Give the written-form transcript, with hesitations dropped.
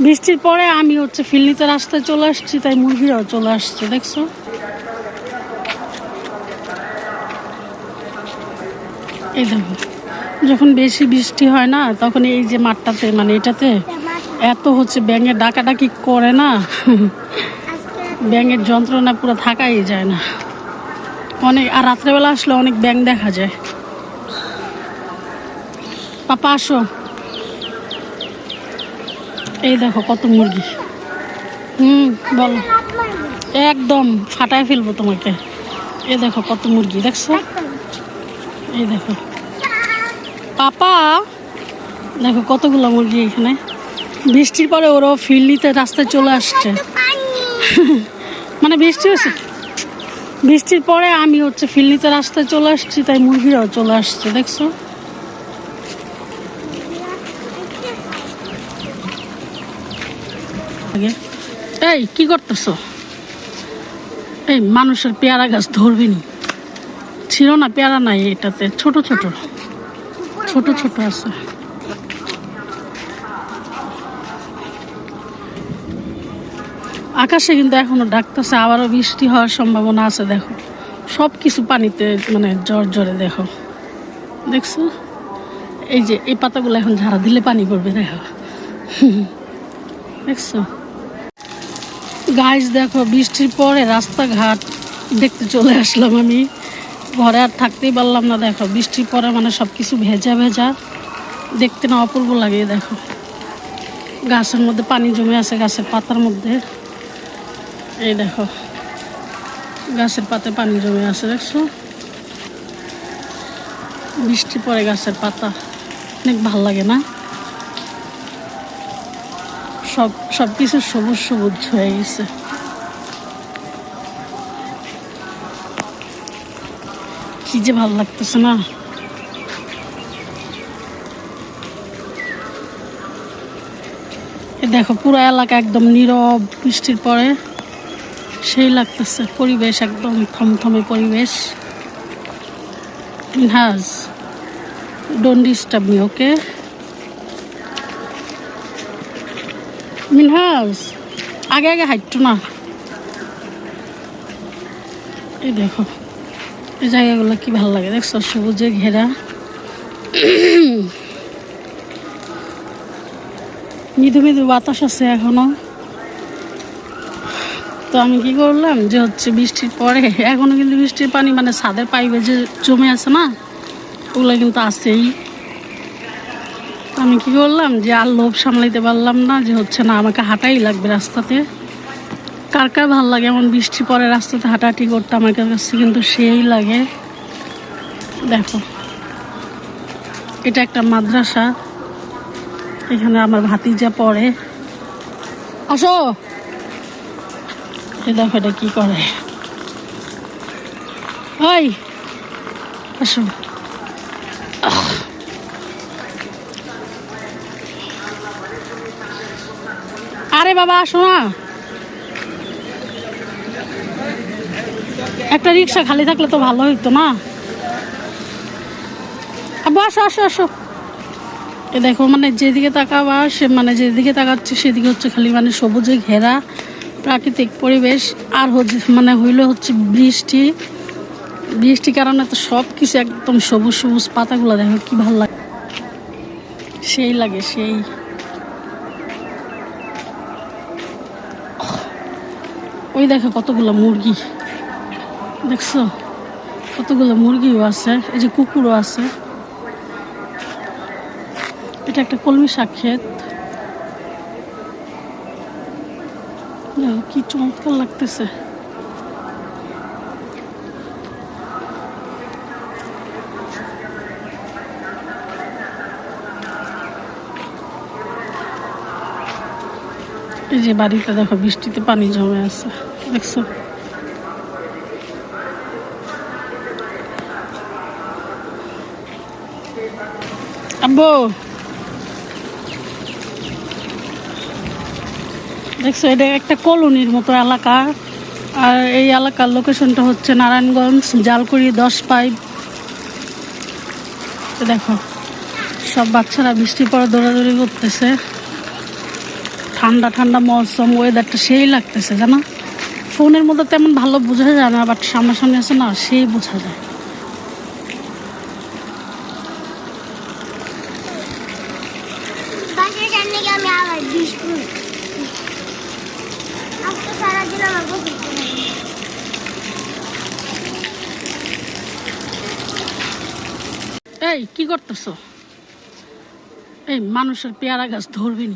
বৃষ্টির পরে আমি হচ্ছে ফিল্লিতে রাস্তায় চলে আসছি, তাই মুরগিরাও চলে আসছে, দেখছো? এই দেখো, যখন বেশি বৃষ্টি হয় না তখন এই যে মাঠটাতে মানে এটাতে এত হচ্ছে ব্যাঙের ডাকাডাকি করে না, ব্যাঙের যন্ত্রণা পুরো থাকাই যায় না অনেক। আর রাত্রেবেলা আসলে অনেক ব্যাঙ দেখা যায়। পাপা আসো, এই দেখো কত মুরগি। বলো, একদম ফাটায় ফেলবো তোমাকে। এই দেখো কত মুরগি, দেখছো? এই দেখো পাপা, দেখো কতগুলো মুরগি এখানে। বৃষ্টির পরে ওরাও ফিল্লিতে রাস্তায় চলে আসছে। মানে বৃষ্টি হয়েছে, বৃষ্টির পরে আমি হচ্ছে ফিল্লিতে রাস্তায় চলে আসছি, তাই মুরগিরাও চলে আসছে, দেখছো? এই কি করতেছো? এই মানুষের পেয়ারা গাছ ধরবি নি, ছিল না পেয়ারা নাই এটাতে, ছোট ছোট ছোট ছোট আছে। আকাশে কিন্তু এখনো ডাকতেছে, আবারও বৃষ্টি হওয়ার সম্ভাবনা আছে। দেখো সব কিছু পানিতে মানে জ্বর জ্বরে, দেখো দেখছো? এই যে এই পাতাগুলো এখন ঝাড়া দিলে পানি পড়বে, দেখো দেখছো গাইস? দেখো বৃষ্টির পরে রাস্তাঘাট দেখতে চলে আসলাম আমি, ঘরে আর থাকতেই পারলাম না। দেখো বৃষ্টির পরে মানে সব কিছু ভেজা ভেজা, দেখতে না অপূর্ব লাগে। দেখো গাছের মধ্যে পানি জমে আছে, গাছের পাতার মধ্যে। এই দেখো গাছের পাতায় পানি জমে আছে, দেখছো? বৃষ্টি পরে গাছের পাতা অনেক ভাল লাগে না? সব কিছু সবুজ সবুজ হয়ে গেছে। কি যে ভাল লাগতেছে না। দেখো পুরো এলাকা একদম নীরব, বৃষ্টির পরে সেই লাগতেছে পরিবেশ, একদম থমথমে পরিবেশ। মিনহাজ, ডোন্ট ডিস্টার্ব মি, ওকে? মিনহাজ আগে আগে হাঁটতো না। এই দেখো এই জায়গাগুলো কি ভালো লাগে, দেখছো? সবুজে ঘেরা, মৃদু মৃদু বাতাস আছে এখনো। তো আমি কি করলাম যে হচ্ছে বৃষ্টির পরে এখনো কিন্তু বৃষ্টির পানি মানে ছাদের পাইপে যে জমে আছে না, ওগুলো কিন্তু আছেই। আমি কি করলাম যে আর লোভ সামলাইতে পারলাম না, যে হচ্ছে না আমাকে হাঁটাই লাগবে রাস্তাতে। কার কার ভাল লাগে এমন বৃষ্টি পরে রাস্তাতে হাঁটাহাঁটি করতে? আমার কাছে কিন্তু সেই লাগে। দেখো এটা একটা মাদ্রাসা, এখানে আমার ভাতিজা পড়ে। আসো, এই দেখো এটা কি করে। ওই আসো, আরে বাবা আসো না, একটা রিক্সা খালি থাকলে তো ভালো হইতো না? আব্বু আসো আসো আসো। এ দেখো মানে যেদিকে তাকাবা সে মানে যেদিকে তাকাচ্ছে সেদিকে হচ্ছে খালি মানে সবুজে ঘেরা প্রাকৃতিক পরিবেশ। আর মানে হইলো হচ্ছে বৃষ্টি, বৃষ্টির কারণে তো সব কিছু একদম সবুজ সবুজ, পাতাগুলো দেখো কি ভালো লাগে, সেই লাগে সেই। ওই দেখো কতগুলো মুরগি, দেখছো? কতগুলো মুরগিও আছে, এই যে কুকুরও আছে। এটা একটা কলমি শাক ক্ষেত, কি চমৎকার লাগতেছে। এই যে বাড়িতে দেখো বৃষ্টিতে পানি জমে আছে, দেখছো? আব্বু দেখছো এটা একটা কলোনির মতো এলাকা, আর এই এলাকার লোকেশনটা হচ্ছে নারায়ণগঞ্জ জালকুড়ি 10 দেখো সব বাচ্চারা বৃষ্টির পরে দৌড়াদৌড়ি করতেছে। ঠান্ডা ঠান্ডা মৌসুম, ওয়েদারটা সেই লাগতেছে জানো। ফোনের মধ্যে তেমন ভালো বোঝা যায় না, বাট সামনাসামনি আছে না, সেই বোঝা যায়। এই কি করতেছো? এই মানুষের পেয়ারা গাছ ধরবি না।